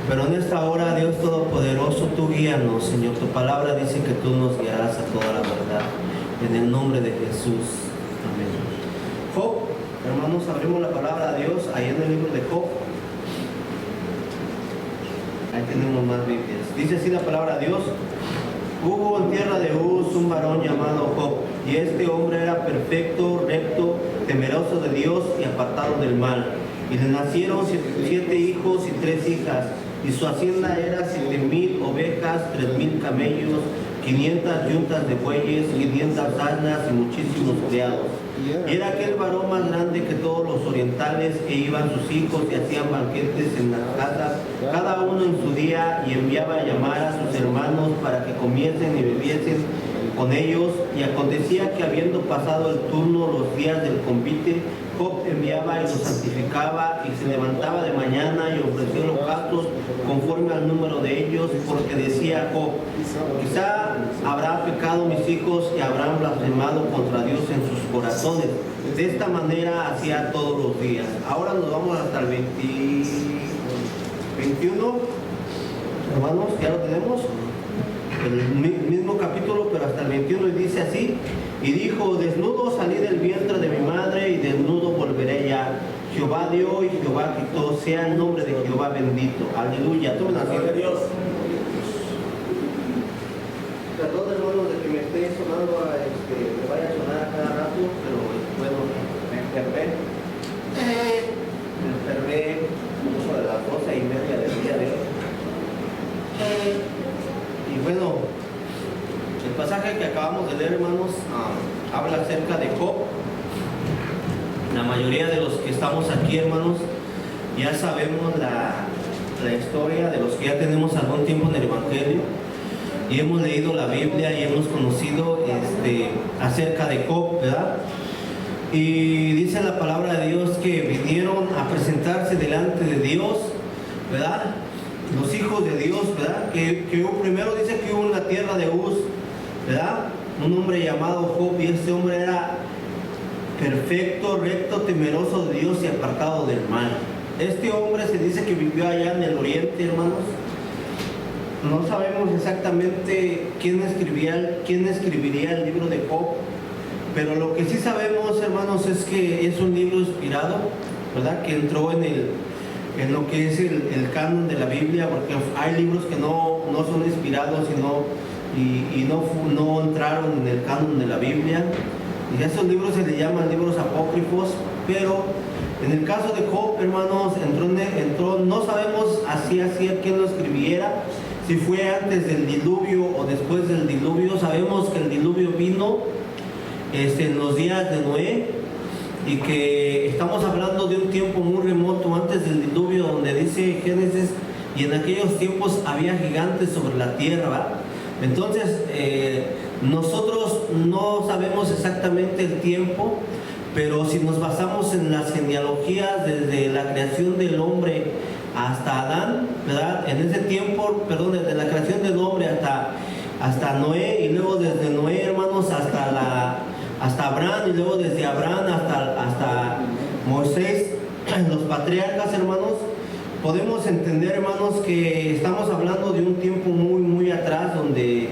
Pero en esta hora, Dios Todopoderoso, tú guíanos, Señor. Tu palabra dice que tú nos guiarás a toda la verdad. En el nombre de Jesús. Amén. Job, hermanos, abrimos la palabra de Dios ahí en el libro de Job. Ahí tenemos más Biblias. Dice así la palabra de Dios. Hubo en tierra de Uz un varón llamado Job, y este hombre era perfecto, recto, temeroso de Dios y apartado del mal. Y le nacieron 7 hijos y 3 hijas, y su hacienda era 7,000 ovejas, 3,000 camellos, 500 yuntas de bueyes, 500 asnas y muchísimos criados. Y era aquel varón más grande que todos los orientales, e iban sus hijos y hacían banquetes en las casas, cada uno en su día, y enviaba a llamar a sus hermanos para que comiesen y bebiesen con ellos. Y acontecía que, habiendo pasado el turno los días del convite, Job enviaba y los santificaba, y se levantaba de mañana y ofrecía holocaustos conforme al número de ellos, porque decía Job: quizá habrá pecado mis hijos y habrán blasfemado contra Dios en sus corazones. De esta manera hacía todos los días. Ahora nos vamos hasta el 21, hermanos, ya lo tenemos, el mismo capítulo, pero hasta el 21, y dice así: y dijo: desnudo salí del vientre de mi madre, y desnudo volveré ya. Jehová dio y Jehová quitó, sea el nombre de Jehová bendito. Aleluya. Tomen asiento. Dios. Perdón, hermanos, de que me esté sonando, me vaya a sonar a cada rato, pero bueno, me enfermé como de las 12:30 del día de hoy. Y bueno, el pasaje que acabamos de leer, hermanos, habla acerca de Job. La mayoría de los que estamos aquí, hermanos, ya sabemos la historia, de los que ya tenemos algún tiempo en el Evangelio y hemos leído la Biblia y hemos conocido acerca de Job, ¿verdad? Y dice la palabra de Dios que vinieron a presentarse delante de Dios, ¿verdad? Los hijos de Dios, ¿verdad? Que primero dice que hubo en la tierra de Uz, ¿verdad? Un hombre llamado Job, y este hombre era perfecto, recto, temeroso de Dios y apartado del mal. Este hombre se dice que vivió allá en el oriente, hermanos. No sabemos exactamente quién escribiría el libro de Job, pero lo que sí sabemos, hermanos, es que es un libro inspirado, ¿verdad? Que entró en lo que es el canon de la Biblia, porque hay libros que no son inspirados y no entraron en el canon de la Biblia, y a esos libros se le llaman libros apócrifos. Pero en el caso de Job, hermanos, entró, no sabemos así quién lo escribiera, si fue antes del diluvio o después del diluvio. Sabemos que el diluvio vino en los días de Noé, y que estamos hablando de un tiempo muy remoto antes del diluvio, donde dice Génesis: y en aquellos tiempos había gigantes sobre la tierra, ¿verdad? Entonces, nosotros no sabemos exactamente el tiempo, pero si nos basamos en las genealogías desde la creación del hombre hasta Adán, ¿verdad? En ese tiempo, desde la creación del hombre hasta Noé, y luego desde Noé, hermanos, hasta Abraham, y luego desde Abraham hasta Moisés, los patriarcas, hermanos, podemos entender, hermanos, que estamos hablando de un tiempo muy, muy atrás, donde,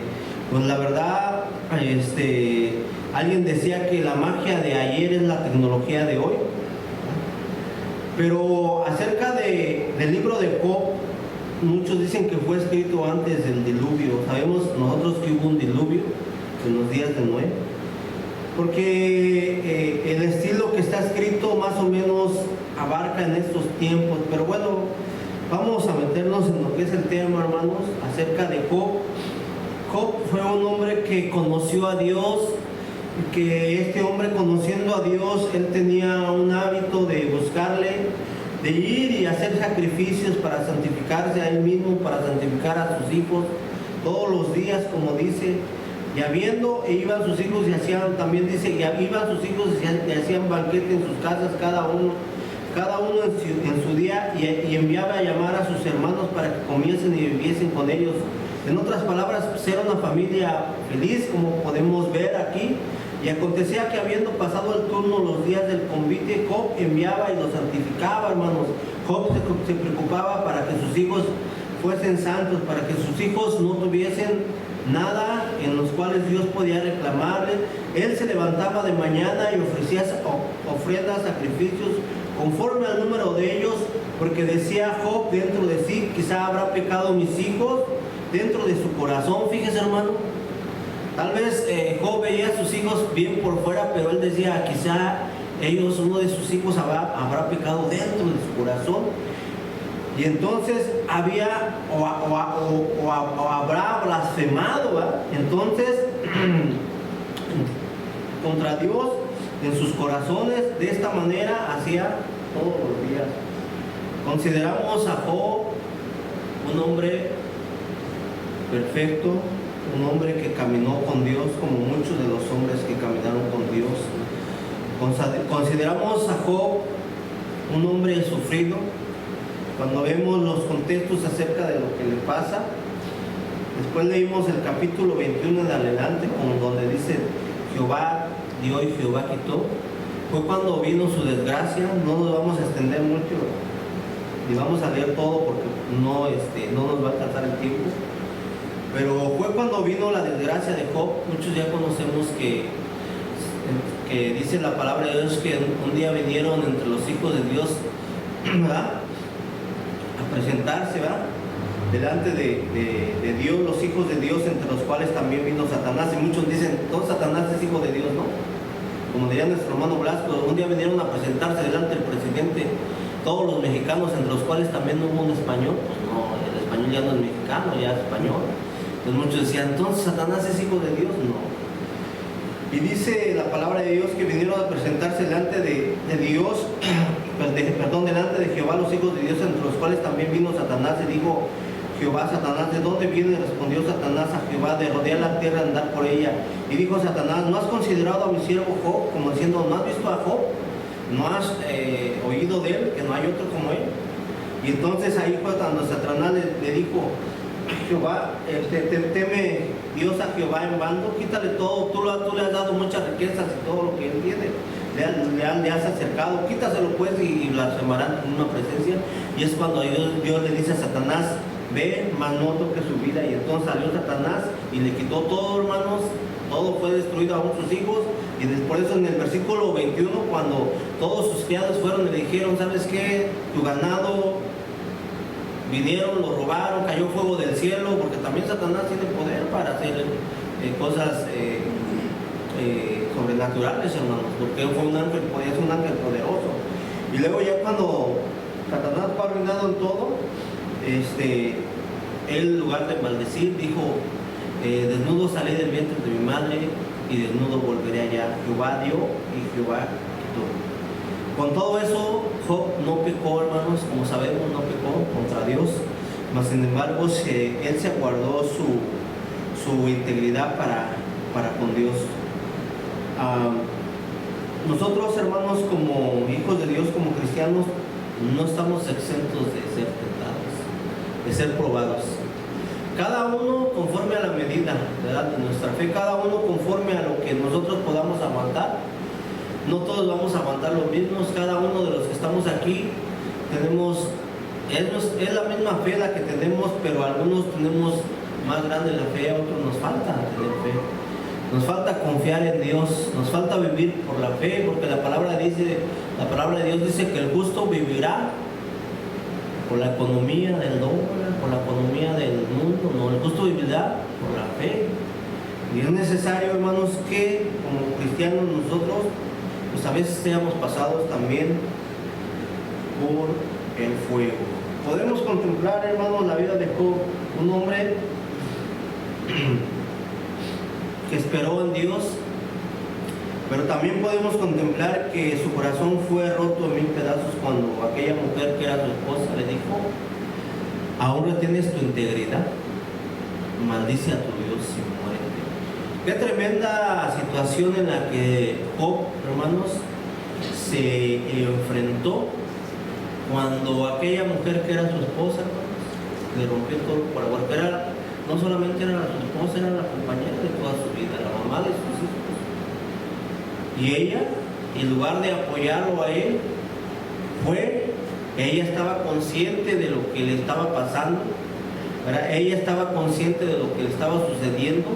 pues la verdad, alguien decía que la magia de ayer es la tecnología de hoy. Pero acerca del libro de Job, muchos dicen que fue escrito antes del diluvio. Sabemos nosotros que hubo un diluvio en los días de Noé, porque el estilo que está escrito más o menos abarca en estos tiempos. Pero bueno, vamos a meternos en lo que es el tema, hermanos, acerca de Job. Job fue un hombre que conoció a Dios, que este hombre, conociendo a Dios, él tenía un hábito de buscarle, de ir y hacer sacrificios para santificarse a él mismo, para santificar a sus hijos todos los días, como dice. Y iban sus hijos y hacían, también dice, y iban sus hijos y hacían banquete en sus casas, cada uno en su día, y enviaba a llamar a sus hermanos para que comiesen y viviesen con ellos. En otras palabras, pues era una familia feliz, como podemos ver aquí. Y acontecía que, habiendo pasado el turno los días del convite, Job enviaba y los santificaba, hermanos. Job se preocupaba para que sus hijos fuesen santos, para que sus hijos no tuviesen nada en los cuales Dios podía reclamarle. Él se levantaba de mañana y ofrecía ofrendas, sacrificios, conforme al número de ellos, porque decía Job dentro de sí, quizá habrá pecado mis hijos dentro de su corazón. Fíjese, hermano, tal vez Job veía a sus hijos bien por fuera, pero él decía, quizá uno de sus hijos habrá pecado dentro de su corazón. Y entonces había o habrá blasfemado, ¿verdad? Entonces contra Dios en sus corazones. De esta manera hacía todos los días. Consideramos a Job un hombre perfecto, un hombre que caminó con Dios como muchos de los hombres que caminaron con Dios. Consideramos a Job un hombre sufrido. Cuando vemos los contextos acerca de lo que le pasa, después leímos el capítulo 21 en adelante, como donde dice Jehová dio y Jehová quitó. Fue cuando vino su desgracia. No nos vamos a extender mucho y vamos a leer todo porque no nos va a alcanzar el tiempo. Pero fue cuando vino la desgracia de Job. Muchos ya conocemos que dice la palabra de Dios que un día vinieron entre los hijos de Dios, ¿verdad?, a presentarse, ¿verdad?, delante de Dios, los hijos de Dios, entre los cuales también vino Satanás. Y muchos dicen, no, Satanás es hijo de Dios, ¿no? Como diría nuestro hermano Blasco, un día vinieron a presentarse delante del presidente todos los mexicanos, entre los cuales también hubo un español. Pues no, el español ya no es mexicano, ya es español. Entonces muchos decían, entonces Satanás es hijo de Dios. No. Y dice la palabra de Dios que vinieron a presentarse delante de Dios, delante de Jehová, los hijos de Dios, entre los cuales también vino Satanás. Y dijo Jehová, Satanás, ¿de dónde viene? Respondió Satanás a Jehová, de rodear la tierra, andar por ella. Y dijo Satanás, ¿no has considerado a mi siervo Job? Como diciendo, ¿no has visto a Job? ¿No has oído de él, que no hay otro como él? Y entonces ahí fue cuando Satanás le dijo, Jehová, teme Dios a Jehová en vano, quítale todo, tú le has dado muchas riquezas y todo lo que él tiene, le has acercado, quítaselo pues y blasfemarán en una presencia. Y es cuando Dios le dice a Satanás, ve, mas no toque su vida. Y entonces salió Satanás y le quitó todo, hermanos, todo fue destruido, aún sus hijos. Y por eso en el versículo 21, cuando todos sus criados fueron y le dijeron, ¿sabes qué? Tu ganado vinieron, lo robaron, cayó fuego del cielo, porque también Satanás tiene poder para hacer cosas sobrenaturales, hermanos, porque él fue un ángel, podía ser un ángel poderoso. Y luego ya cuando Satanás fue arruinado en todo, él en lugar de maldecir dijo, desnudo salí del vientre de mi madre y desnudo volveré allá. Jehová dio y Jehová quitó. Con todo eso, Job no pecó, hermanos, como sabemos, no pecó contra Dios, mas sin embargo él se guardó su integridad para con Dios. Nosotros, hermanos, como hijos de Dios, como cristianos, no estamos exentos de ser tentados, de ser probados. Cada uno conforme a la medida, ¿verdad?, de nuestra fe, cada uno conforme a lo que nosotros podamos aguantar. No todos vamos a aguantar los mismos. Cada uno de los que estamos aquí tenemos, es la misma fe la que tenemos, pero algunos tenemos más grande la fe, a otros nos falta tener fe. Nos falta confiar en Dios, nos falta vivir por la fe, porque la palabra de Dios dice que el justo vivirá por la economía del dólar, por la economía del mundo. No, el justo vivirá por la fe. Y es necesario, hermanos, que como cristianos nosotros, pues a veces seamos pasados también por el fuego. Podemos contemplar, hermanos, la vida de Job, un hombre que esperó en Dios, pero también podemos contemplar que su corazón fue roto en 1000 pedazos cuando aquella mujer que era su esposa le dijo, aún retienes tu integridad, maldice a tu Dios y muérete. Qué tremenda situación en la que Job, hermanos, se enfrentó cuando aquella mujer que era su esposa, hermanos, le rompió todo por amor, que no solamente era su esposa, era la compañera de toda su vida, la mamá de sus hijos. Y ella, en lugar de apoyarlo a él, ella estaba consciente de lo que le estaba pasando, ¿verdad? Ella estaba consciente de lo que le estaba sucediendo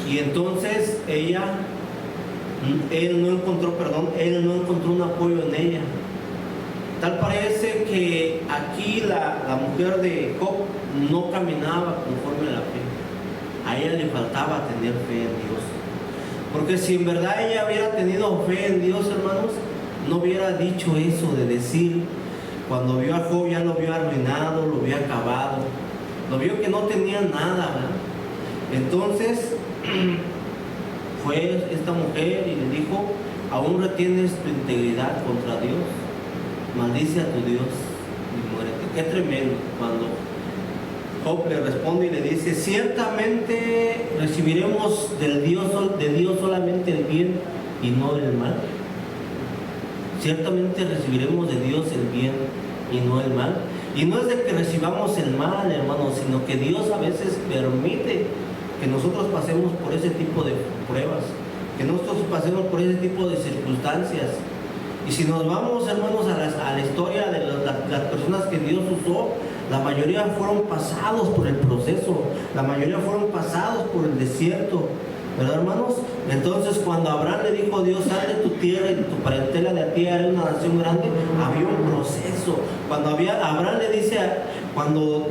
y entonces él no encontró un apoyo en ella. Tal parece que aquí la mujer de Job no caminaba conforme a la fe. A ella le faltaba tener fe en Dios. Porque si en verdad ella hubiera tenido fe en Dios, hermanos, no hubiera dicho eso de decir, cuando vio a Job ya lo vio arruinado, lo vio acabado, lo vio que no tenía nada, ¿verdad? Entonces fue esta mujer y le dijo, aún retienes tu integridad contra Dios, maldice a tu Dios y muérete. Qué tremendo cuando Job le responde y le dice, ciertamente recibiremos de Dios solamente el bien y no el mal. Ciertamente recibiremos de Dios el bien y no el mal. Y no es de que recibamos el mal, hermanos, sino que Dios a veces permite que nosotros pasemos por ese tipo de pruebas, que nosotros pasemos por ese tipo de circunstancias. Y si nos vamos, hermanos, a la historia de las personas que Dios usó, la mayoría fueron pasados por el proceso, la mayoría fueron pasados por el desierto, ¿verdad, hermanos? Entonces, cuando Abraham le dijo a Dios, sal de tu tierra y de tu parentela, de ti haré una nación grande, había un proceso. Cuando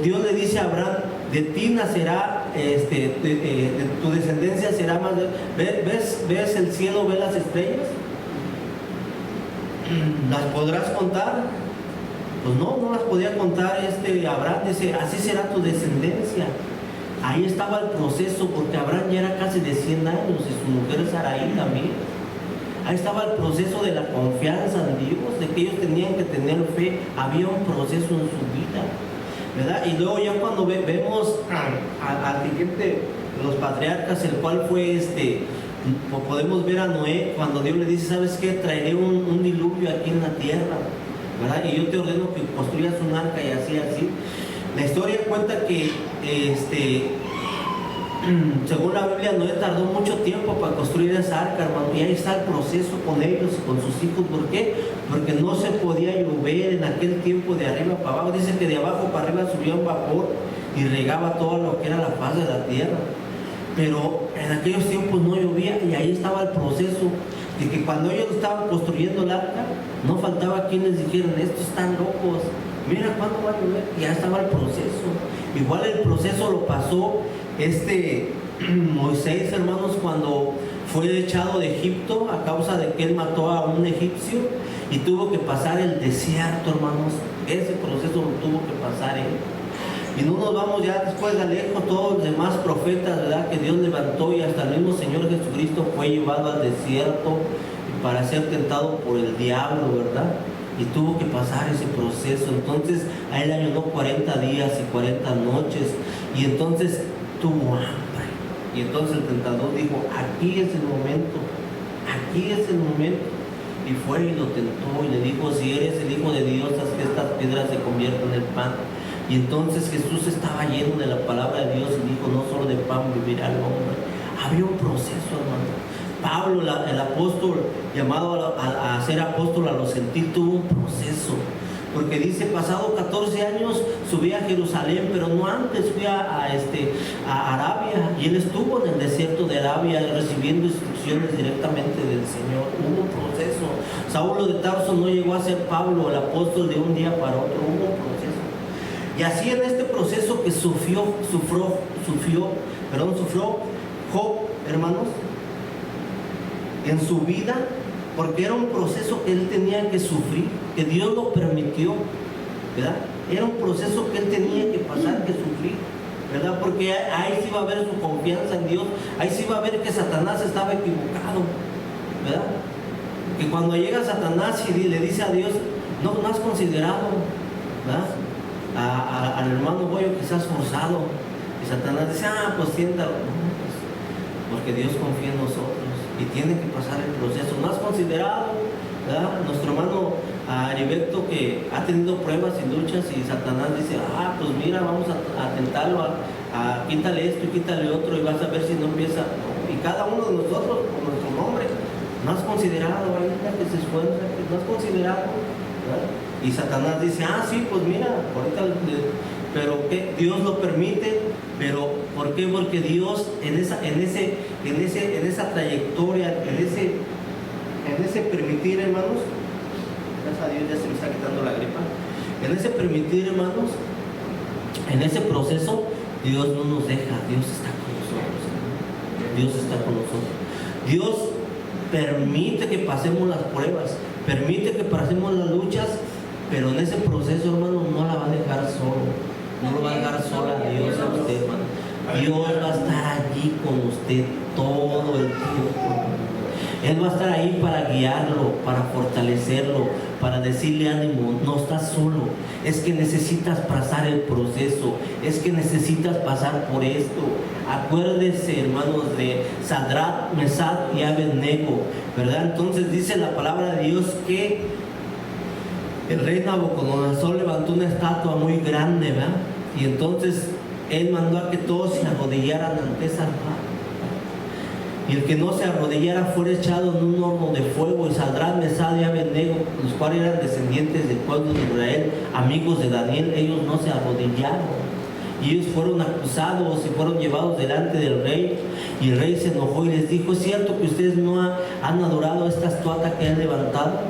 Dios le dice a Abraham, de ti nacerá, de tu descendencia será más. ¿Ves el cielo, ves las estrellas? ¿Las podrás contar? Pues no las podía contar. Abraham dice, así será tu descendencia. Ahí estaba el proceso, porque Abraham ya era casi de 100 años y su mujer Sarai también. Ahí estaba el proceso de la confianza en Dios, de que ellos tenían que tener fe. Había un proceso en su vida, ¿verdad? Y luego ya cuando vemos al siguiente de los patriarcas, el cual fue podemos ver a Noé, cuando Dios le dice, ¿sabes qué? Traeré un diluvio aquí en la tierra, ¿verdad? Y yo te ordeno que construyas un arca y así. La historia cuenta que según la Biblia, Noé tardó mucho tiempo para construir esa arca, hermano, y ahí está el proceso con ellos y con sus hijos. ¿Por qué? Porque no se podía llover en aquel tiempo de arriba para abajo. Dice que de abajo para arriba subía un vapor y regaba todo lo que era la faz de la tierra. Pero en aquellos tiempos no llovía, y ahí estaba el proceso de que cuando ellos estaban construyendo el arca, no faltaba quienes dijeran, estos están locos, mira cuándo va a llover. Y ya estaba el proceso. Igual el proceso lo pasó Moisés, hermanos, cuando fue echado de Egipto a causa de que él mató a un egipcio y tuvo que pasar el desierto, hermanos. Ese proceso lo tuvo que pasar él. Y no nos vamos ya después de lejos, todos los demás profetas, ¿verdad?, que Dios levantó, y hasta el mismo Señor Jesucristo fue llevado al desierto para ser tentado por el diablo, ¿verdad? Y tuvo que pasar ese proceso. Entonces a él ayunó 40 días y 40 noches, y entonces tuvo hambre. Y entonces el tentador dijo, aquí es el momento, aquí es el momento. Y fue y lo tentó y le dijo, si eres el Hijo de Dios, haz que estas piedras se conviertan en pan. Y entonces Jesús estaba lleno de la palabra de Dios y dijo, no solo de pan vivirá el hombre. Había un proceso, hermano. Pablo, el apóstol, llamado a ser apóstol a los gentiles, tuvo un proceso. Porque dice, pasado 14 años subí a Jerusalén, pero no antes, fui a Arabia. Y él estuvo en el desierto de Arabia recibiendo instrucciones directamente del Señor. Hubo un proceso. Saulo de Tarso no llegó a ser Pablo, el apóstol, de un día para otro. Hubo un proceso. Y así en este proceso que sufrió Job, hermanos, en su vida, porque era un proceso que él tenía que sufrir, que Dios lo permitió, ¿verdad? Era un proceso que él tenía que pasar, que sufrir, ¿verdad? Porque ahí sí va a ver su confianza en Dios, ahí sí va a ver que Satanás estaba equivocado, ¿verdad? Que cuando llega Satanás y le dice a Dios, no has considerado, ¿verdad?, al hermano Goyo que se ha esforzado. Y Satanás dice, pues siéntalo. Porque Dios confía en nosotros y tiene que pasar el proceso. No has considerado, ¿verdad?, nuestro hermano Heriberto, que ha tenido pruebas y luchas, y Satanás dice, pues mira, vamos a tentarlo, quítale esto y quítale otro, y vas a ver si no empieza. Y cada uno de nosotros, con nuestro nombre, no has considerado, ahorita que se esfuerza, no has considerado, ¿verdad? Y Satanás dice, sí, pues mira, ahorita, ¿qué? Dios lo permite, pero ¿por qué? Porque Dios en esa trayectoria, en ese permitir, hermanos, gracias a Dios ya se me está quitando la gripa, en ese permitir, hermanos, en ese proceso, Dios no nos deja, Dios está con nosotros, Dios está con nosotros. Dios permite que pasemos las pruebas, permite que pasemos las luchas, pero en ese proceso, hermano, no la va a dejar solo, no lo va a dejar sola Dios a usted, hermano. Dios va a estar allí con usted todo el tiempo. Él va a estar ahí para guiarlo, para fortalecerlo, para decirle ánimo, no estás solo, es que necesitas pasar el proceso, es que necesitas pasar por esto. Acuérdese, hermanos, de Sadrach, Mesach y Abednego, ¿verdad? Entonces dice la palabra de Dios que el rey Nabucodonosor levantó una estatua muy grande, ¿verdad? Y entonces él mandó a que todos se arrodillaran ante esa estatua. Y el que no se arrodillara fuera echado en un horno de fuego. Y Sadrach, Mesach y Abednego, los cuales eran descendientes del pueblo de Israel, amigos de Daniel, ellos no se arrodillaron. Y ellos fueron acusados y fueron llevados delante del rey. Y el rey se enojó y les dijo: ¿es cierto que ustedes no han adorado a esta estatua que han levantado?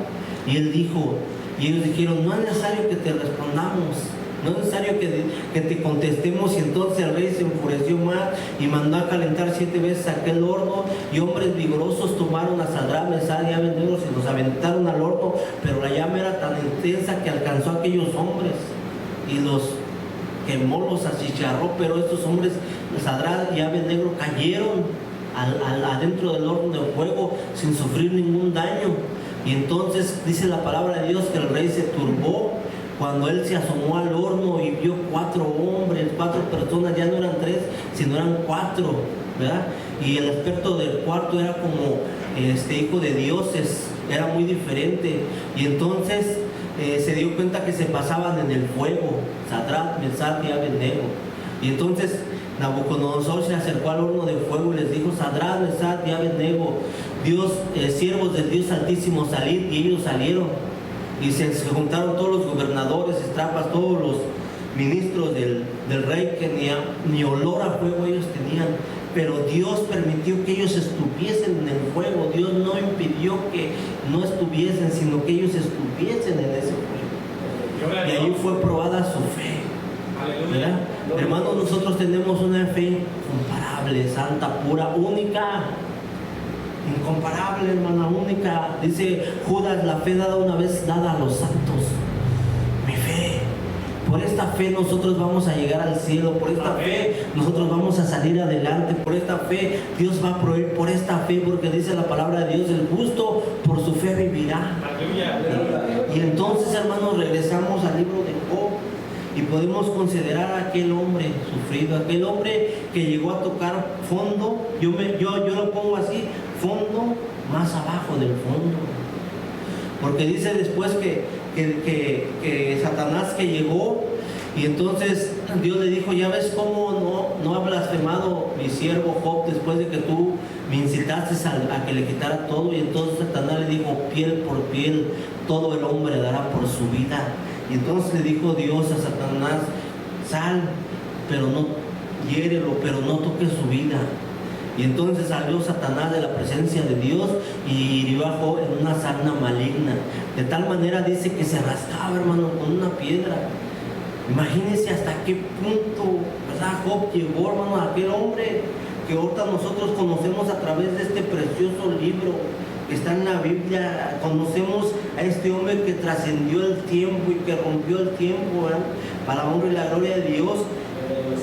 Y él dijo, y ellos dijeron: no es necesario que te respondamos, no es necesario que te contestemos. Y entonces el rey se enfureció más y mandó a calentar 7 veces aquel horno, y hombres vigorosos tomaron a Sadrach, Mesach y Abednego y los aventaron al horno, pero la llama era tan intensa que alcanzó a aquellos hombres y los quemó, los achicharró. Pero estos hombres, Sadrach y Abednego, cayeron adentro del horno de fuego sin sufrir ningún daño. Y entonces dice la palabra de Dios que el rey se turbó cuando él se asomó al horno y vio 4 hombres, 4 personas, ya no eran 3, sino eran 4, ¿verdad? Y el aspecto del cuarto era como hijo de dioses, era muy diferente. Y entonces se dio cuenta que se pasaban en el fuego, Sadrach, Mesach y Abednego. Y entonces Nabucodonosor se acercó al horno de fuego y les dijo: Sadrach, Mesach y Abednego, siervos del Dios Altísimo, salid. Y ellos salieron. Y se juntaron todos los gobernadores, satrapas, todos los ministros del rey, que ni olor a fuego ellos tenían. Pero Dios permitió que ellos estuviesen en el fuego. Dios no impidió que no estuviesen, sino que ellos estuviesen en ese fuego. Y ahí fue probada su fe, ¿verdad? Hermanos, nosotros tenemos una fe incomparable, santa, pura, única. Incomparable, hermana, única. Dice Judas: la fe dada una vez dada a los santos. Mi fe. Por esta fe nosotros vamos a llegar al cielo. Por esta fe nosotros vamos a salir adelante. Por esta fe Dios va a proveer. Por esta fe, porque dice la palabra de Dios: el justo por su fe vivirá. Y entonces, hermanos, regresamos al libro de Job y podemos considerar a aquel hombre sufrido, aquel hombre que llegó a tocar fondo. Yo lo pongo así: fondo más abajo del fondo. Porque dice después que Satanás que llegó, y entonces Dios le dijo: ya ves cómo no ha blasfemado mi siervo Job después de que tú me incitaste a que le quitara todo. Y entonces Satanás le dijo: piel por piel, todo el hombre dará por su vida. Y entonces le dijo Dios a Satanás: sal, pero no hiérelo, pero no toques su vida. Y entonces salió Satanás de la presencia de Dios y hirió a Job en una sarna maligna. De tal manera dice que se rascaba, hermano, con una piedra. Imagínense hasta qué punto, ¿verdad? Job llegó, hermano, a aquel hombre que ahorita nosotros conocemos a través de este precioso libro que está en la Biblia. Conocemos a este hombre que trascendió el tiempo y que rompió el tiempo, ¿verdad? Para la honra y la gloria de Dios.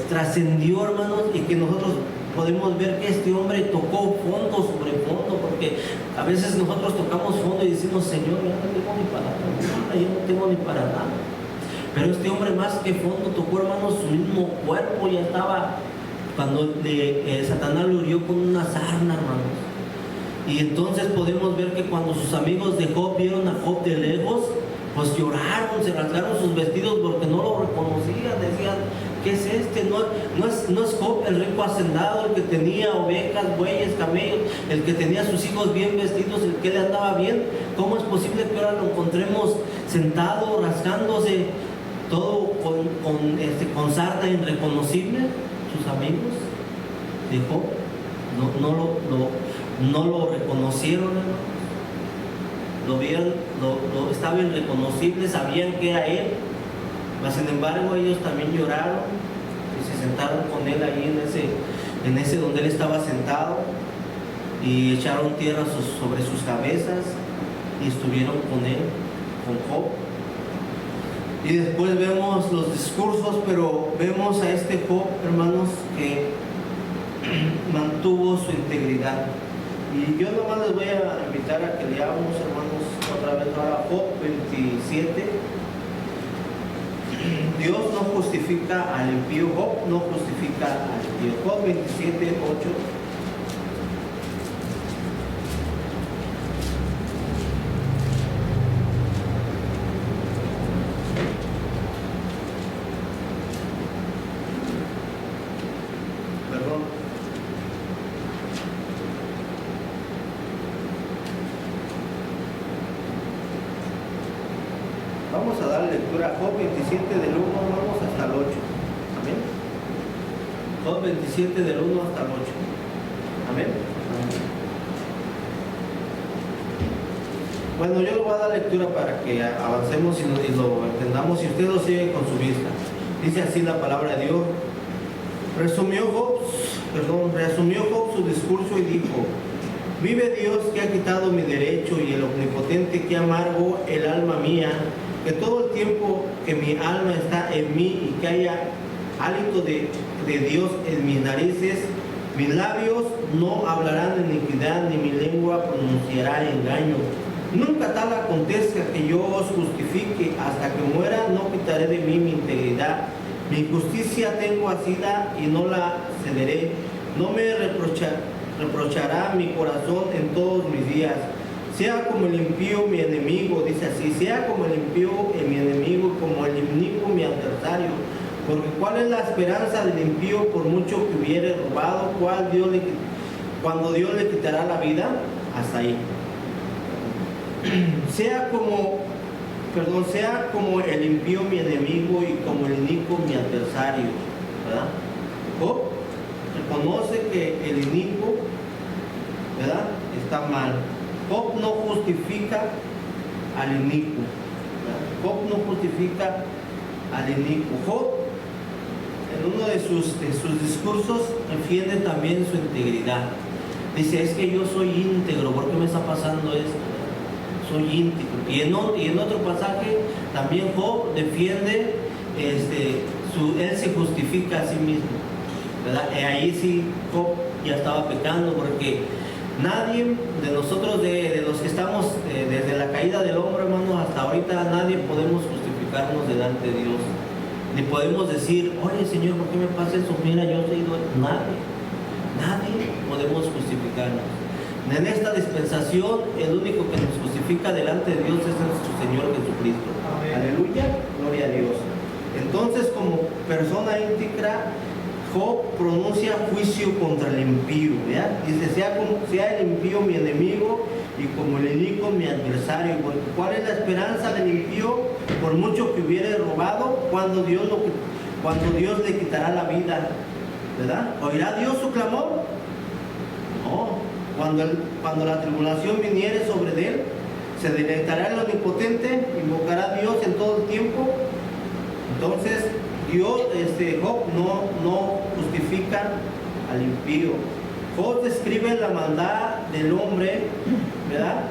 Trascendió, hermanos, y que nosotros podemos ver que este hombre tocó fondo sobre fondo, porque a veces nosotros tocamos fondo y decimos: Señor, yo no tengo ni para nada, yo no tengo ni para nada. Pero este hombre, más que fondo, tocó, hermanos, su mismo cuerpo. Ya estaba cuando Satanás lo hirió con una sarna, hermanos. Y entonces podemos ver que cuando sus amigos de Job vieron a Job de lejos, pues lloraron, se rasgaron sus vestidos porque no lo reconocían. Decían: ¿qué es este? No es Job el rico hacendado, el que tenía ovejas, bueyes, camellos, el que tenía a sus hijos bien vestidos, el que le andaba bien. ¿Cómo es posible que ahora lo encontremos sentado, rasgándose? todo con sarta irreconocible, sus amigos de Job no lo reconocieron, hermanos. Lo vieron, estaba irreconocible, sabían que era él, mas sin embargo ellos también lloraron y se sentaron con él ahí en ese donde él estaba sentado, y echaron tierra sobre sus cabezas y estuvieron con él, con Job. Y después vemos los discursos, pero vemos a este Job, hermanos, que mantuvo su integridad. Y yo nomás les voy a invitar a que leamos, hermanos, otra vez ahora Job 27. Dios no justifica al impío, Job no justifica al impío. Job 27, 8. Vamos a dar lectura a Job 27 del 1, vamos hasta el 8. Amén. Job 27 del 1 hasta el 8. Amén. Bueno, yo le voy a dar lectura para que avancemos y lo entendamos, y usted lo sigue con su vista. Dice así la palabra de Dios. Resumió Job su discurso y dijo: vive Dios, que ha quitado mi derecho, y el omnipotente, que amargó el alma mía, que todo el tiempo que mi alma está en mí, y que haya hálito de Dios en mis narices, mis labios no hablarán iniquidad, ni mi lengua pronunciará engaño. Nunca tal acontezca que yo os justifique, hasta que muera no quitaré de mí mi integridad. Mi justicia tengo asida y no la cederé. No me reprochará mi corazón en todos mis días. Sea como el impío mi enemigo, dice así, sea como el impío mi enemigo, como el inicuo mi adversario. Porque ¿cuál es la esperanza del impío por mucho que hubiere robado? Cuando Dios le quitará la vida, hasta ahí. Sea como el impío mi enemigo y como el inicuo mi adversario, ¿verdad? Job reconoce que el inicuo, ¿verdad?, está mal. Job no justifica al inicuo, ¿verdad? Job no justifica al inicuo. Job, en uno de sus discursos, defiende también su integridad. Dice: es que yo soy íntegro, ¿por qué me está pasando esto? Soy íntegro. Y en otro pasaje también Job defiende, él se justifica a sí mismo, ¿verdad? Y ahí sí Job ya estaba pecando, porque nadie de nosotros, de los que estamos desde la caída del hombre, hermano, hasta ahorita, nadie podemos justificarnos delante de Dios, ni podemos decir: oye, Señor, ¿por qué me pasa eso? Mira, yo he ido. Nadie podemos justificarnos. En esta dispensación, el único que nos justifica delante de Dios es nuestro Señor Jesucristo. Amén. Aleluya, gloria a Dios. Entonces, como persona íntegra, Job pronuncia juicio contra el impío, ¿ya? Dice: sea el impío mi enemigo, y como el inicuo mi adversario. Porque ¿cuál es la esperanza del impío? Por mucho que hubiere robado, cuando Dios le quitará la vida, ¿verdad? ¿Oirá Dios su clamor? No. Cuando la tribulación viniere sobre él, se deleitará el omnipotente, invocará a Dios en todo el tiempo. Entonces Dios, Job no justifica al impío. Job describe la maldad del hombre, ¿verdad?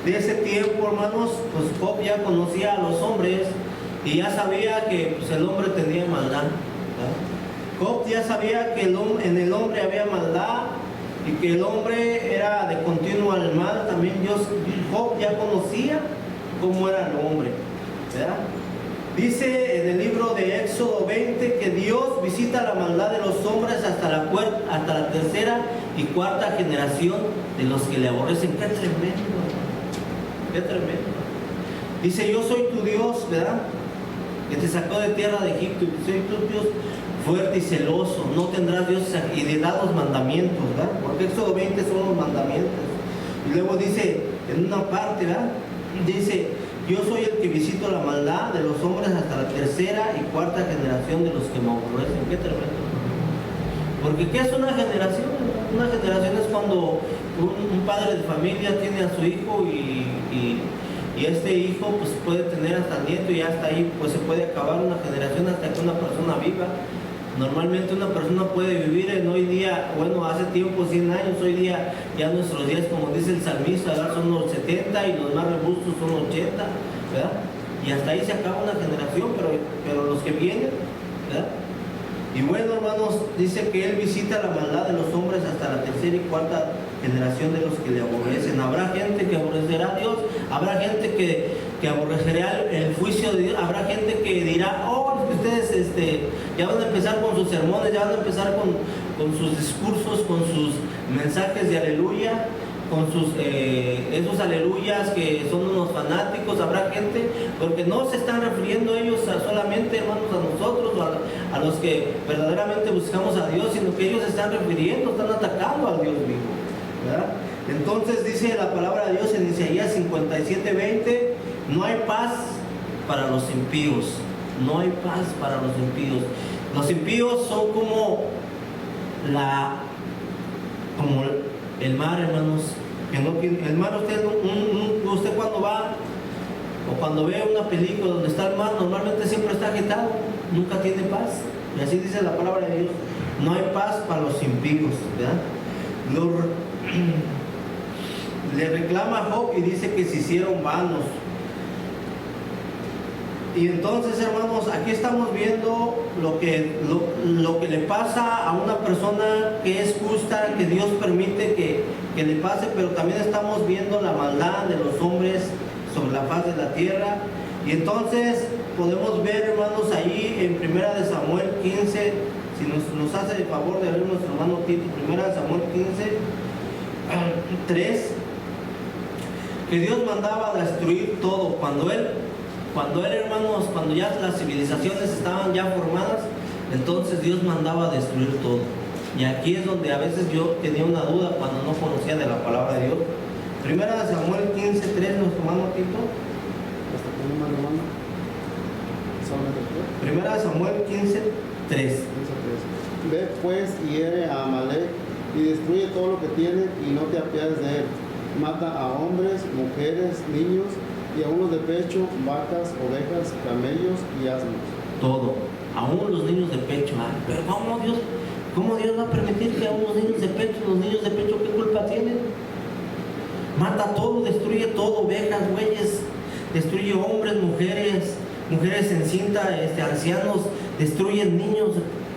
De ese tiempo, hermanos, pues Job ya conocía a los hombres y ya sabía que pues, el hombre tenía maldad, ¿verdad? Job ya sabía que en el hombre había maldad, y que el hombre era de continuo al mal. También Job ya conocía cómo era el hombre, ¿verdad? Dice en el libro de Éxodo 20 que Dios visita la maldad de los hombres hasta la tercera y cuarta generación de los que le aborrecen. ¡Qué tremendo! ¡Qué tremendo! Dice: yo soy tu Dios, ¿verdad?, que te sacó de tierra de Egipto, y soy tu Dios fuerte y celoso. No tendrás dioses, y le da los mandamientos, ¿verdad? Porque Éxodo 20 son los mandamientos. Y luego dice en una parte, ¿verdad?, dice: yo soy el que visito la maldad de los hombres hasta la tercera y cuarta generación de los que me aborrecen. Qué tremendo. Porque ¿qué es una generación? Una generación es cuando un padre de familia tiene a su hijo y este hijo pues puede tener hasta el nieto y hasta ahí pues se puede acabar una generación hasta que una persona viva. Normalmente una persona puede vivir en hoy día, bueno, hace tiempo 100 años, hoy día ya nuestros días, como dice el salmista, ¿verdad? Son los 70 y los más robustos son 80, ¿verdad? Y hasta ahí se acaba una generación, pero los que vienen, ¿verdad? Y bueno, hermanos, dice que Él visita la maldad de los hombres hasta la tercera y cuarta generación de los que le aborrecen. Habrá gente que aborrecerá a Dios, habrá gente que aborrecerá el juicio de Dios, habrá gente que dirá, oh, ustedes ya van a empezar con sus sermones, ya van a empezar con sus discursos, con sus mensajes de aleluya, con sus esos aleluyas que son unos fanáticos. Habrá gente, porque no se están refiriendo ellos solamente, hermanos, a nosotros o a los que verdaderamente buscamos a Dios, sino que ellos se están refiriendo, están atacando al Dios vivo, ¿verdad? Entonces dice la palabra de Dios en Isaías 57:20, no hay paz para los impíos, no hay paz para los impíos. Los impíos son como el mar, hermanos, que no tiene, el mar, usted cuando va o cuando ve una película donde está el mar, normalmente siempre está agitado, nunca tiene paz. Y así dice la palabra de Dios, no hay paz para los impíos, ¿verdad? Le reclama a Job y dice que se hicieron vanos. Y entonces, hermanos, aquí estamos viendo lo que le pasa a una persona que es justa, que Dios permite que le pase, pero también estamos viendo la maldad de los hombres sobre la faz de la tierra. Y entonces podemos ver, hermanos, ahí en 1 Samuel 15, si nos hace el favor de leer nuestro hermano Tito, 1 Samuel 15, 3, que Dios mandaba destruir todo. Cuando él, hermanos, cuando ya las civilizaciones estaban ya formadas, entonces Dios mandaba destruir todo. Y aquí es donde a veces yo tenía una duda cuando no conocía de la palabra de Dios. 1 Samuel 15:3, nuestro hermano Tito. ¿Hasta que no, hermano? 1 Samuel 15:3. Ve pues y hiere a Amalek y destruye todo lo que tiene y no te apiades de él. Mata a hombres, mujeres, niños y a unos de pecho, vacas, ovejas, camellos y asnos. Todo, aún los niños de pecho. Pero ¿cómo Dios va a permitir que a unos niños de pecho, los niños de pecho, qué culpa tienen? Mata todo, destruye todo, ovejas, bueyes, destruye hombres, mujeres encinta, ancianos, destruye niños,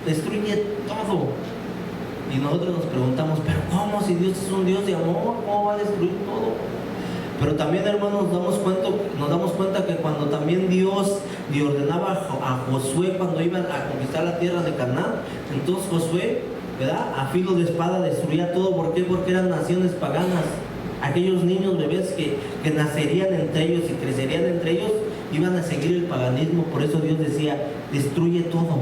destruye todo. Y nosotros nos preguntamos, pero ¿cómo? Si Dios es un Dios de amor, ¿cómo va a destruir todo? Pero también, hermanos, nos damos cuenta que cuando también Dios le ordenaba a Josué cuando iba a conquistar la tierra de Canaán, entonces Josué, ¿verdad?, a filo de espada destruía todo. ¿Por qué? Porque eran naciones paganas. Aquellos niños bebés que nacerían entre ellos y crecerían entre ellos iban a seguir el paganismo. Por eso Dios decía, destruye todo,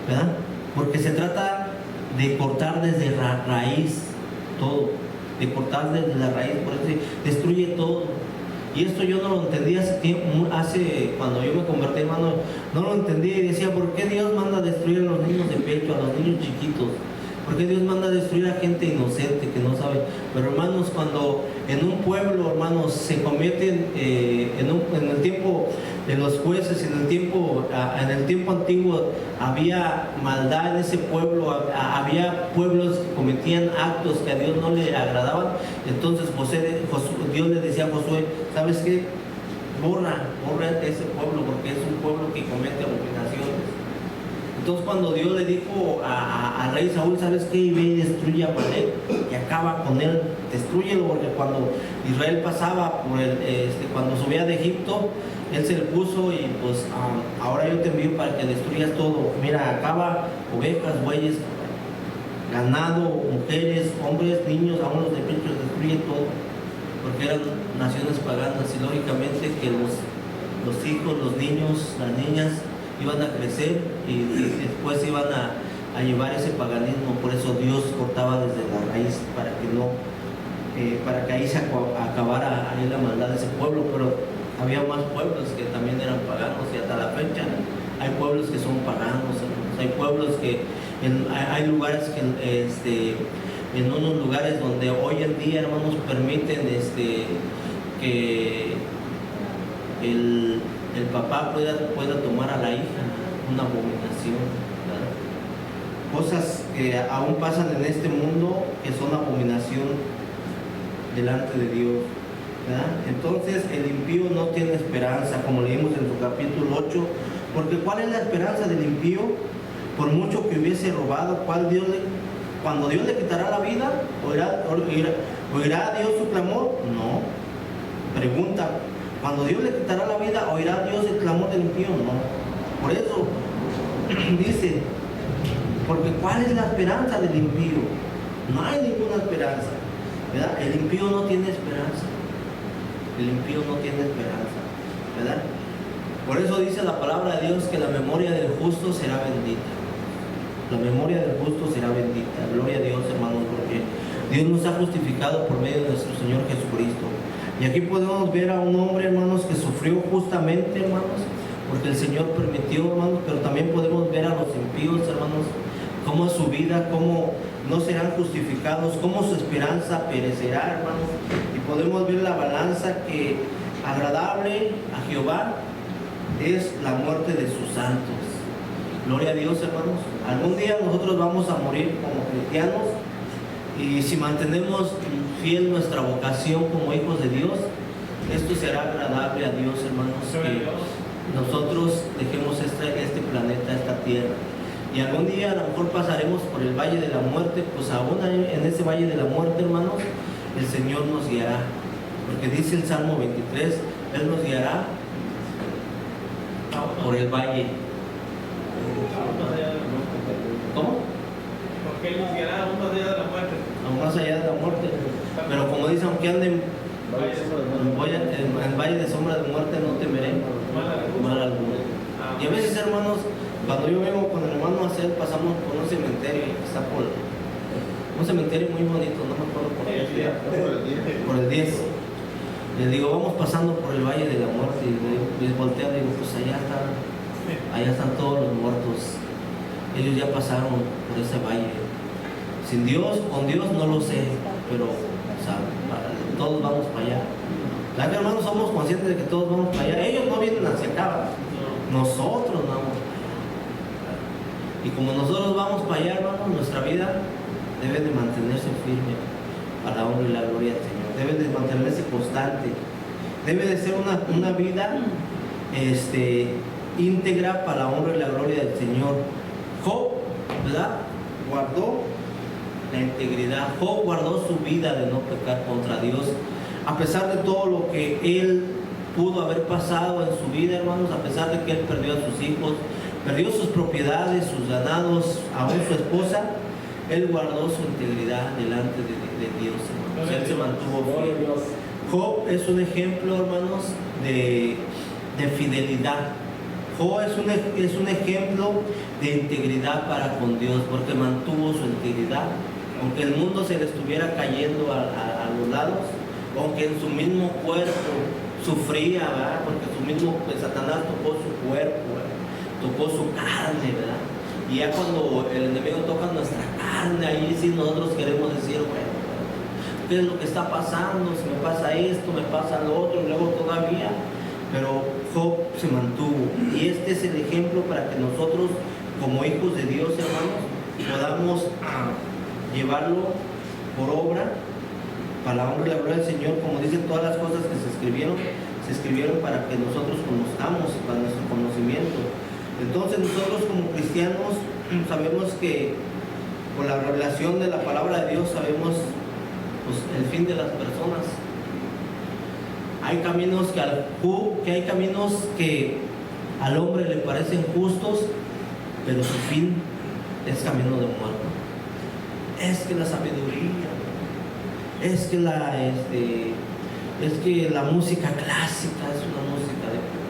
¿verdad? Porque se trata de cortar desde la raíz todo, de cortar desde la raíz, por eso destruye todo. Y esto yo no lo entendía hace tiempo, cuando yo me convertí, hermano, no lo entendía y decía, ¿por qué Dios manda a destruir a los niños de pecho, a los niños chiquitos? ¿Por qué Dios manda a destruir a gente inocente que no sabe? Pero, hermanos, cuando en un pueblo, hermanos, se cometen en el tiempo de los jueces, en el tiempo antiguo había maldad en ese pueblo, había pueblos que cometían actos que a Dios no le agradaban. Entonces Dios le decía a Josué, ¿sabes qué? Borra ese pueblo, porque es un pueblo que comete abominaciones. Entonces cuando Dios le dijo al rey Saúl, ¿sabes qué? Ve y destruye a Amalek y acaba con él, destrúyelo, porque cuando Israel pasaba por cuando subía de Egipto, él se le puso y pues ahora yo te envío para que destruyas todo. Mira, acaba ovejas, bueyes, ganado, mujeres, hombres, niños, aún los de pecho, destruye todo, porque eran naciones paganas y lógicamente que los hijos, los niños, las niñas iban a crecer y después iban a llevar ese paganismo. Por eso Dios cortaba desde la raíz para que no para que ahí se acabara ahí la maldad de ese pueblo, pero había más pueblos que también eran paganos y hasta la fecha hay pueblos que son paganos, hermanos. Hay pueblos que hay lugares que en unos lugares donde hoy en día, hermanos, permiten que el papá pueda tomar a la hija, una abominación, ¿verdad? Cosas que aún pasan en este mundo que son abominación delante de Dios, ¿verdad? Entonces el impío no tiene esperanza, como leímos en su capítulo 8, porque ¿cuál es la esperanza del impío? Por mucho que hubiese robado, cuando Dios le quitará la vida, ¿oirá Dios su clamor? No. Pregunta, cuando Dios le quitará la vida, ¿oirá Dios el clamor del impío? No. Por eso dice, porque ¿cuál es la esperanza del impío? No hay ninguna esperanza, ¿verdad? El impío no tiene esperanza. El impío no tiene esperanza, ¿verdad? Por eso dice la palabra de Dios que la memoria del justo será bendita. La memoria del justo será bendita. Gloria a Dios, hermanos, porque Dios nos ha justificado por medio de nuestro Señor Jesucristo. Y aquí podemos ver a un hombre, hermanos, que sufrió justamente, hermanos, porque el Señor permitió, hermanos, pero también podemos ver a los impíos, hermanos, cómo su vida, cómo no serán justificados, cómo su esperanza perecerá, hermanos. Y podemos ver la balanza que agradable a Jehová es la muerte de sus santos. Gloria a Dios, hermanos. Algún día nosotros vamos a morir como cristianos, y si mantenemos fiel nuestra vocación como hijos de Dios, esto será agradable a Dios, hermanos, que nosotros dejemos este planeta, esta tierra. Y algún día a lo mejor pasaremos por el valle de la muerte, pues aún en ese valle de la muerte, hermanos, el Señor nos guiará. Porque dice el Salmo 23, Él nos guiará por el valle. ¿Cómo? Porque Él nos guiará aún más allá de la muerte. Aún más allá de la muerte. Pero como dice, aunque ande en valle de sombra de muerte, no temeré mal alguno. Y a veces, hermanos, cuando yo vengo con el hermano Acel, pasamos por un cementerio que está por un cementerio muy bonito, no me acuerdo por qué, por el 10. Les digo, vamos pasando por el valle de la muerte, y les volteo y digo, pues allá están todos los muertos. Ellos ya pasaron por ese valle. Sin Dios, con Dios no lo sé, pero o sea, todos vamos para allá. ¿Verdad que, hermanos, somos conscientes de que todos vamos para allá? Ellos no vienen hacia acá, nosotros vamos. Y como nosotros vamos para allá, hermanos, nuestra vida debe de mantenerse firme a la honra y la gloria del Señor. Debe de mantenerse constante. Debe de ser una vida íntegra para la honra y la gloria del Señor. Job, ¿verdad?, guardó la integridad. Job guardó su vida de no pecar contra Dios. A pesar de todo lo que él pudo haber pasado en su vida, hermanos, a pesar de que él perdió a sus hijos, perdió sus propiedades, sus ganados, aún su esposa, él guardó su integridad delante de Dios, hermanos. Él se mantuvo fiel. Job es un ejemplo, hermanos, de fidelidad. Job es un ejemplo de integridad para con Dios, porque mantuvo su integridad. Aunque el mundo se le estuviera cayendo a los lados, aunque en su mismo cuerpo sufría, ¿verdad?, porque Satanás tocó su cuerpo, ¿verdad?, tocó su carne, ¿verdad? Y ya cuando el enemigo toca nuestra carne, ahí sí nosotros queremos decir, bueno, ¿qué es lo que está pasando? Si me pasa esto, me pasa lo otro, y luego todavía. Pero Job se mantuvo. Y este es el ejemplo para que nosotros, como hijos de Dios, hermanos, podamos llevarlo por obra, para la honra y la gloria del Señor. Como dicen, todas las cosas que se escribieron para que nosotros conozcamos, para nuestro conocimiento. Entonces nosotros como cristianos sabemos que con la revelación de la palabra de Dios sabemos, pues, el fin de las personas. Hay caminos que al hombre le parecen justos, pero su fin es camino de muerte. Es que la sabiduría, es que la música clásica es una música de primera.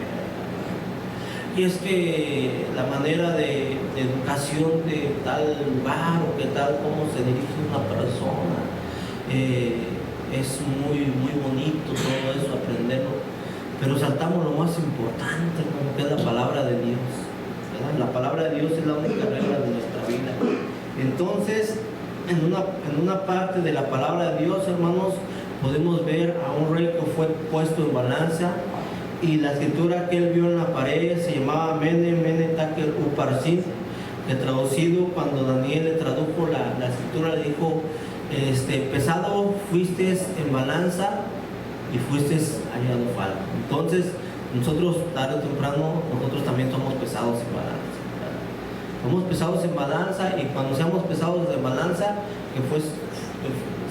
Y es que la manera de educación de tal lugar, o que tal cómo se dirige una persona, es muy bonito todo eso, aprenderlo, pero saltamos lo más importante, como que es la palabra de Dios, ¿verdad? La palabra de Dios es la única regla de nuestra vida. Entonces, en una parte de la palabra de Dios, hermanos, podemos ver a un rey que fue puesto en balanza, y la escritura que él vio en la pared se llamaba Mene Tekel Upharsin, que traducido, cuando Daniel le tradujo la escritura, le dijo, pesado fuiste en balanza y fuiste hallado falto. Entonces, nosotros tarde o temprano, nosotros también somos pesados en balanza, ¿verdad? Somos pesados en balanza, y cuando seamos pesados en balanza,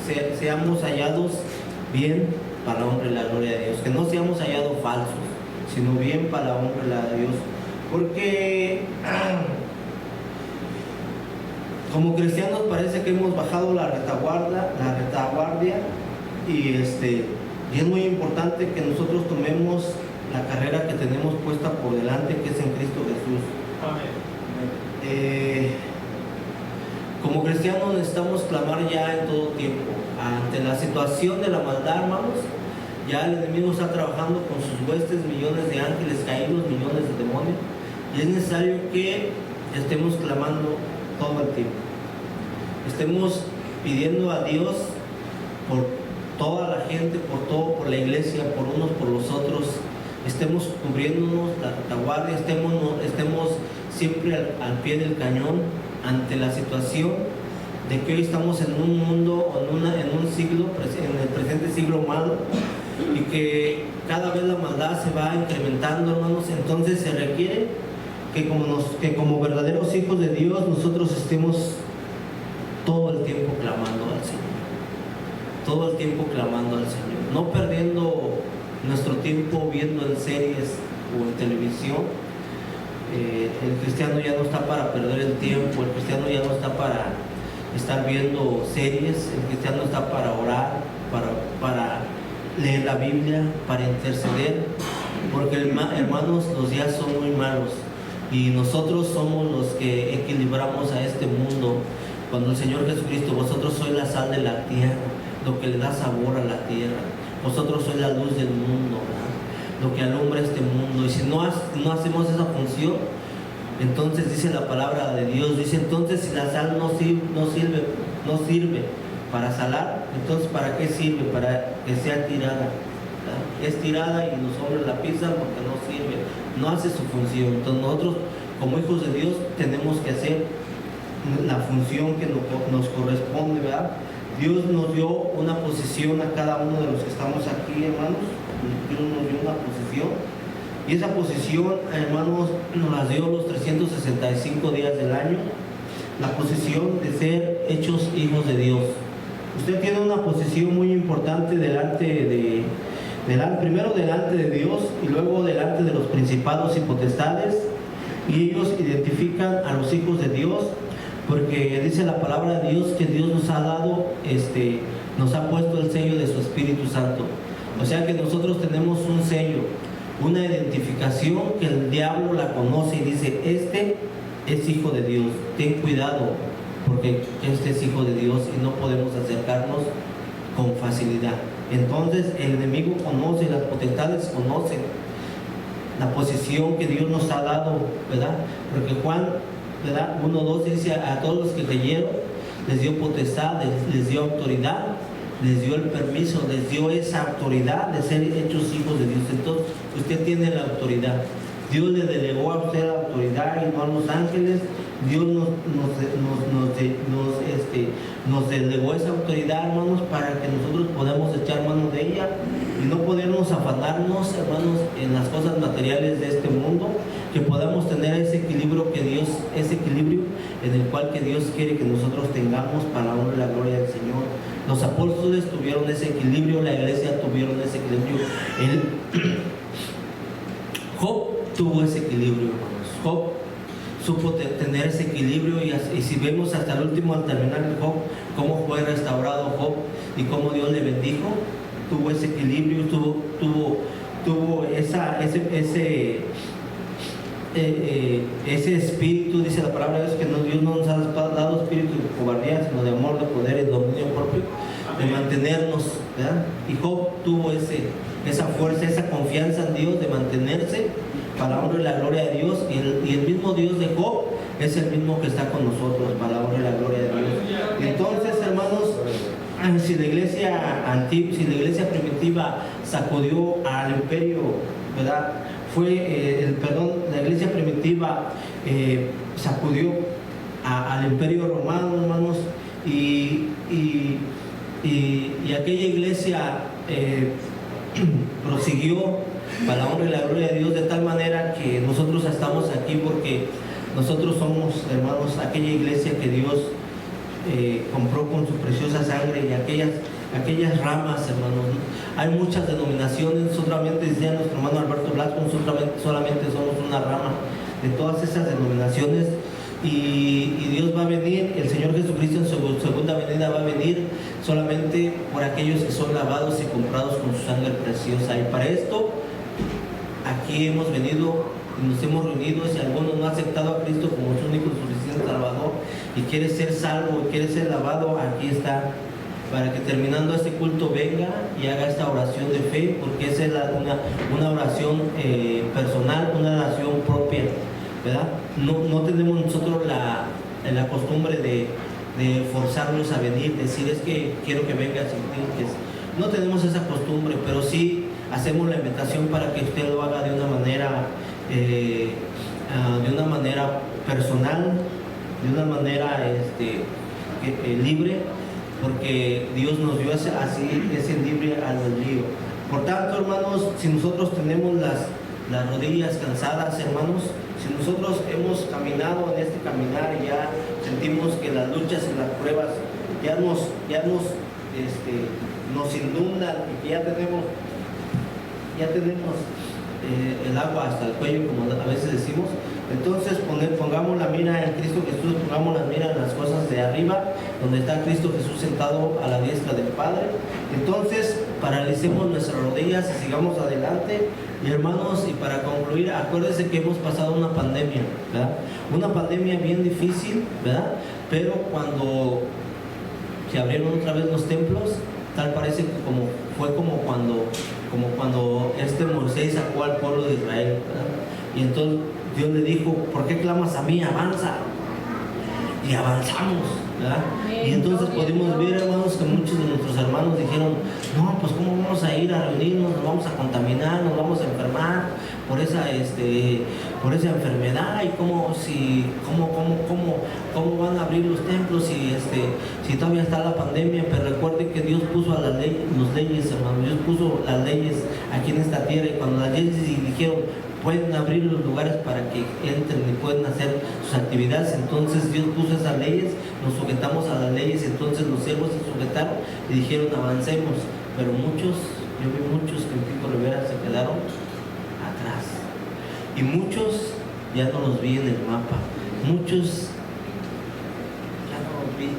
que seamos hallados bien para la honra y la gloria de Dios, que no seamos hallados falsos, sino bien para la honra y la de Dios, porque como cristianos parece que hemos bajado la retaguardia, y es muy importante que nosotros tomemos la carrera que tenemos puesta por delante, que es en Cristo Jesús. Amén. Como cristianos necesitamos clamar ya en todo tiempo ante la situación de la maldad, hermanos. Ya el enemigo está trabajando con sus huestes, millones de ángeles caídos, millones de demonios, y es necesario que estemos clamando todo el tiempo. Estemos pidiendo a Dios por toda la gente, por la iglesia, por unos, por los otros. Estemos cubriéndonos la retaguardia, estemos siempre al pie del cañón ante la situación de que hoy estamos en un mundo, en un siglo, en el presente siglo malo, y que cada vez la maldad se va incrementando, hermanos. Entonces se requiere que como verdaderos hijos de Dios nosotros estemos todo el tiempo clamando al Señor, todo el tiempo clamando al Señor, no perdiendo nuestro tiempo viendo en series o en televisión. El cristiano ya no está para perder el tiempo, el cristiano ya no está para estar viendo series, el cristiano está para orar, para leer la Biblia, para interceder, porque hermanos, los días son muy malos, y nosotros somos los que equilibramos a este mundo. Cuando el Señor Jesucristo, vosotros sois la sal de la tierra, lo que le da sabor a la tierra, vosotros sois la luz del mundo, ¿verdad? Lo que alumbra este mundo. Y si no hacemos esa función, entonces dice la palabra de Dios, dice, entonces si la sal no sirve para salar, entonces ¿para qué sirve? Para que sea tirada, ¿verdad? Es tirada y los hombres la pisan porque no sirve, no hace su función. Entonces nosotros como hijos de Dios tenemos que hacer la función que nos corresponde, ¿verdad? Dios nos dio una posición a cada uno de los que estamos aquí, hermanos. Dios nos dio una posición, y esa posición, hermanos, nos la dio los 365 días del año, la posición de ser hechos hijos de Dios. Usted tiene una posición muy importante primero delante de Dios, y luego delante de los principados y potestades, y ellos identifican a los hijos de Dios, porque dice la palabra de Dios que Dios nos ha dado, nos ha puesto el sello de su Espíritu Santo. O sea que nosotros tenemos un sello, una identificación que el diablo la conoce y dice, este es hijo de Dios, ten cuidado, porque este es hijo de Dios y no podemos acercarnos con facilidad. Entonces el enemigo conoce, las potestades conocen la posición que Dios nos ha dado, ¿verdad? Porque Juan, ¿verdad? 1:2 dice, a todos los que creyeron les dio potestad, les dio autoridad, les dio el permiso, les dio esa autoridad de ser hechos hijos de Dios. Entonces usted tiene la autoridad. Dios le delegó a usted la autoridad y no a los ángeles. Dios nos delegó esa autoridad, hermanos, para que nosotros podamos echar mano de ella y no podernos afanarnos, hermanos, en las cosas materiales de este mundo, que podamos tener ese equilibrio en el cual que Dios quiere que nosotros tengamos para la honra y la gloria del Señor. Los apóstoles tuvieron ese equilibrio, la iglesia tuvieron ese equilibrio. Job tuvo ese equilibrio, hermanos. Job supo tener ese equilibrio, y si vemos hasta el último, al terminar el Job, cómo fue restaurado Job y cómo Dios le bendijo, tuvo ese equilibrio, tuvo ese espíritu, dice la palabra de Dios, que Dios no nos ha dado espíritu de cobardía, sino de amor, de poder y de dominio propio, de mantenernos ¿verdad? Y Job tuvo esa fuerza, esa confianza en Dios de mantenerse para la honra y la gloria de Dios. Y el mismo Dios de Job es el mismo que está con nosotros para la honra y la gloria de Dios. Entonces, hermanos, si la iglesia primitiva sacudió al imperio, ¿verdad? La iglesia primitiva sacudió al imperio romano, hermanos, y aquella iglesia prosiguió para la honra y la gloria de Dios, de tal manera que nosotros estamos aquí porque nosotros somos, hermanos, aquella iglesia que Dios compró con su preciosa sangre, y aquellas ramas, hermanos. Hay muchas denominaciones, solamente decía nuestro hermano Alberto Blasco, solamente somos una rama de todas esas denominaciones. Y Dios va a venir, el Señor Jesucristo en su segunda venida va a venir solamente por aquellos que son lavados y comprados con su sangre preciosa. Y para esto, aquí hemos venido y nos hemos reunido. Si alguno no ha aceptado a Cristo como su único y suficiente Salvador y quiere ser salvo y quiere ser lavado, aquí está, para que terminando este culto venga y haga esta oración de fe, porque esa es una oración personal, una oración propia, ¿verdad? No tenemos nosotros la costumbre de forzarlos a venir, decir es que quiero que vengas, no tenemos esa costumbre, pero sí hacemos la invitación para que usted lo haga de una manera personal, de una manera libre, porque Dios nos dio ese libre albedrío. Por tanto, hermanos, si nosotros tenemos las rodillas cansadas, hermanos, si nosotros hemos caminado en este caminar y ya sentimos que las luchas y las pruebas nos inundan y que ya tenemos el agua hasta el cuello, como a veces decimos, entonces pongamos la mira en Cristo Jesús, pongamos la mira en las cosas de arriba, donde está Cristo Jesús sentado a la diestra del Padre. Entonces paralicemos nuestras rodillas y sigamos adelante. Y hermanos, y para concluir, acuérdense que hemos pasado una pandemia, ¿verdad? Una pandemia bien difícil, ¿verdad? Pero cuando se abrieron otra vez los templos, tal parece que fue como cuando Moisés sacó al pueblo de Israel, ¿verdad? Y entonces Dios le dijo, ¿por qué clamas a mí? Avanza. Y avanzamos, ¿verdad? Y entonces pudimos ver, hermanos, que muchos de nuestros hermanos dijeron, no, pues ¿cómo vamos a ir a reunirnos? Nos vamos a contaminar, nos vamos a enfermar por esa enfermedad. Y cómo van a abrir los templos si todavía está la pandemia. Pero recuerden que Dios puso las leyes, hermanos. Dios puso las leyes aquí en esta tierra, y cuando las leyes dijeron pueden abrir los lugares para que entren y pueden hacer sus actividades, entonces Dios puso esas leyes, nos sujetamos a las leyes. Entonces los siervos se sujetaron y dijeron avancemos, pero yo vi muchos que en Pico Rivera se quedaron atrás, y muchos ya no los vi en el mapa, muchos ya no los vi,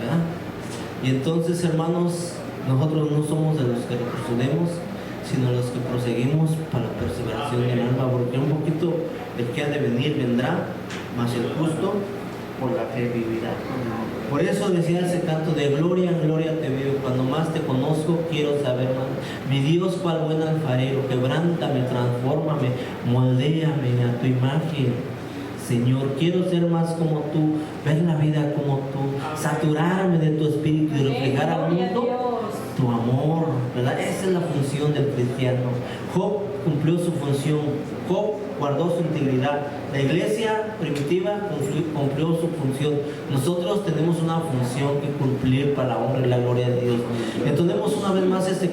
¿verdad? Y entonces, hermanos, nosotros no somos de los que retrocedemos, sino los que proseguimos para la perseveración del alma, porque un poquito el que ha de venir vendrá, mas el justo por la fe vivirá. Por eso decía ese canto, de gloria en gloria te veo, cuando más te conozco quiero saber más. Mi Dios, cual buen alfarero, quebrántame, transfórmame, moldéame a tu imagen. Señor, quiero ser más como tú, ver la vida como tú, saturarme de tu espíritu y reflejar al mundo tu amor, ¿verdad? Esa es la función del cristiano. Job cumplió su función, Job guardó su integridad. La iglesia primitiva cumplió su función. Nosotros tenemos una función que cumplir para la honra y la gloria de Dios. Entonces, una vez más este